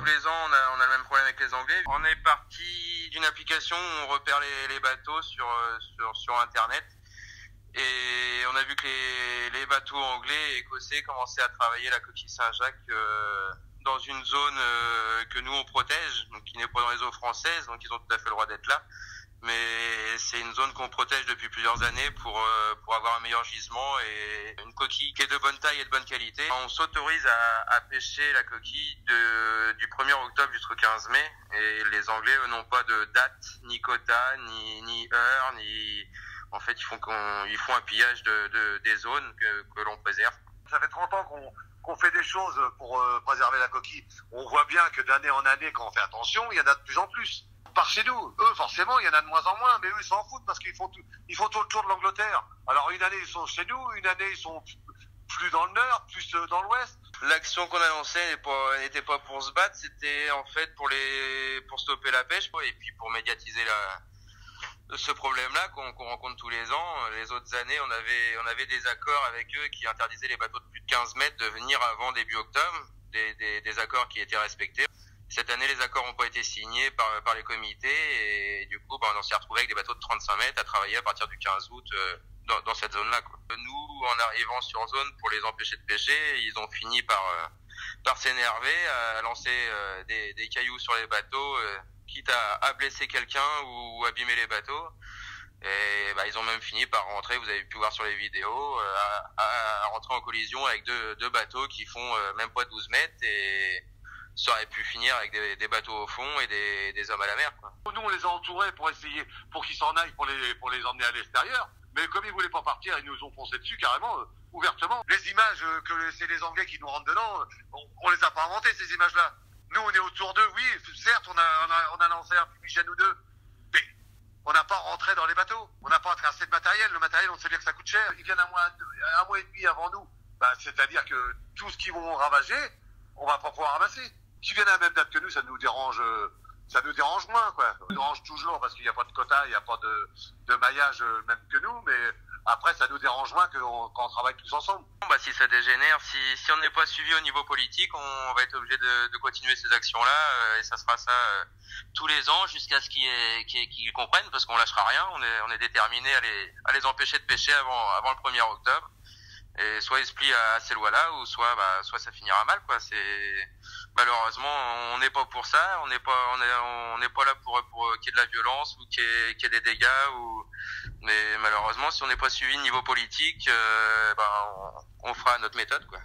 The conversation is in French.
tous les ans, on a le même problème avec les Anglais. On est parti d'une application où on repère les bateaux sur Internet. Et on a vu que les bateaux anglais et écossais commençaient à travailler la coquille Saint-Jacques dans une zone que nous on protège, donc qui n'est pas dans les eaux françaises, donc ils ont tout à fait le droit d'être là. Mais c'est une zone qu'on protège depuis plusieurs années pour avoir un meilleur gisement et une coquille qui est de bonne taille et de bonne qualité. On s'autorise à pêcher la coquille du 1er octobre jusqu'au 15 mai et les Anglais eux, n'ont pas de date, ni quota, ni heure, ni... En fait, ils font un pillage des zones que l'on préserve. Ça fait 30 ans qu'on fait des choses pour préserver la coquille. On voit bien que d'année en année, quand on fait attention, il y en a de plus en plus. Par chez nous, eux, forcément, il y en a de moins en moins, mais eux, ils s'en foutent parce qu'ils font tout le tour de l'Angleterre. Alors, une année, ils sont chez nous, une année, ils sont plus dans le nord, plus dans l'ouest. L'action qu'on a lancée n'était pas pour se battre, c'était en fait pour stopper la pêche et puis pour médiatiser ce problème-là qu'on rencontre tous les ans. Les autres années, on avait des accords avec eux qui interdisaient les bateaux de plus de 15 mètres de venir avant début octobre, des accords qui étaient respectés. Cette année, les accords n'ont pas été signés par les comités et du coup, on s'est retrouvé avec des bateaux de 35 mètres à travailler à partir du 15 août dans cette zone-là. Nous, en arrivant sur zone pour les empêcher de pêcher, ils ont fini par s'énerver, à lancer des cailloux sur les bateaux, quitte à blesser quelqu'un ou abîmer les bateaux. Et ils ont même fini par rentrer, vous avez pu voir sur les vidéos, à rentrer en collision avec deux bateaux qui font même pas 12 mètres et ça aurait pu finir avec des bateaux au fond et des hommes à la mer, quoi. Nous, on les a entourés pour qu'ils s'en aillent, pour les emmener à l'extérieur. Mais comme ils voulaient pas partir, ils nous ont foncé dessus carrément, ouvertement. Les images que c'est les Anglais qui nous rentrent dedans, on les a pas inventées, ces images-là. Nous, on est autour d'eux, oui, certes, on a lancé un fumigène ou deux, mais on n'a pas rentré dans les bateaux. On n'a pas tracé de matériel. Le matériel, on sait bien que ça coûte cher. Ils viennent un mois et demi avant nous. C'est-à-dire que tout ce qu'ils vont ravager, on va pas pouvoir ramasser. S'ils viennent à la même date que nous, ça nous dérange moins, quoi. Ça nous dérange toujours parce qu'il n'y a pas de quota, il n'y a pas de maillage même que nous, mais après, ça nous dérange moins quand on travaille tous ensemble. Si ça dégénère, si on n'est pas suivi au niveau politique, on va être obligé de continuer ces actions-là, et ça sera ça tous les ans jusqu'à ce qu'ils comprennent, parce qu'on lâchera rien. On est déterminé à les empêcher de pêcher avant le 1er octobre. Et soit ils se plient à ces lois-là, ou soit ça finira mal, quoi. Malheureusement, on n'est pas pour ça. On n'est pas là pour qu'il y ait de la violence ou qu'il y ait des dégâts mais malheureusement, si on n'est pas suivi niveau politique, on fera notre méthode, quoi.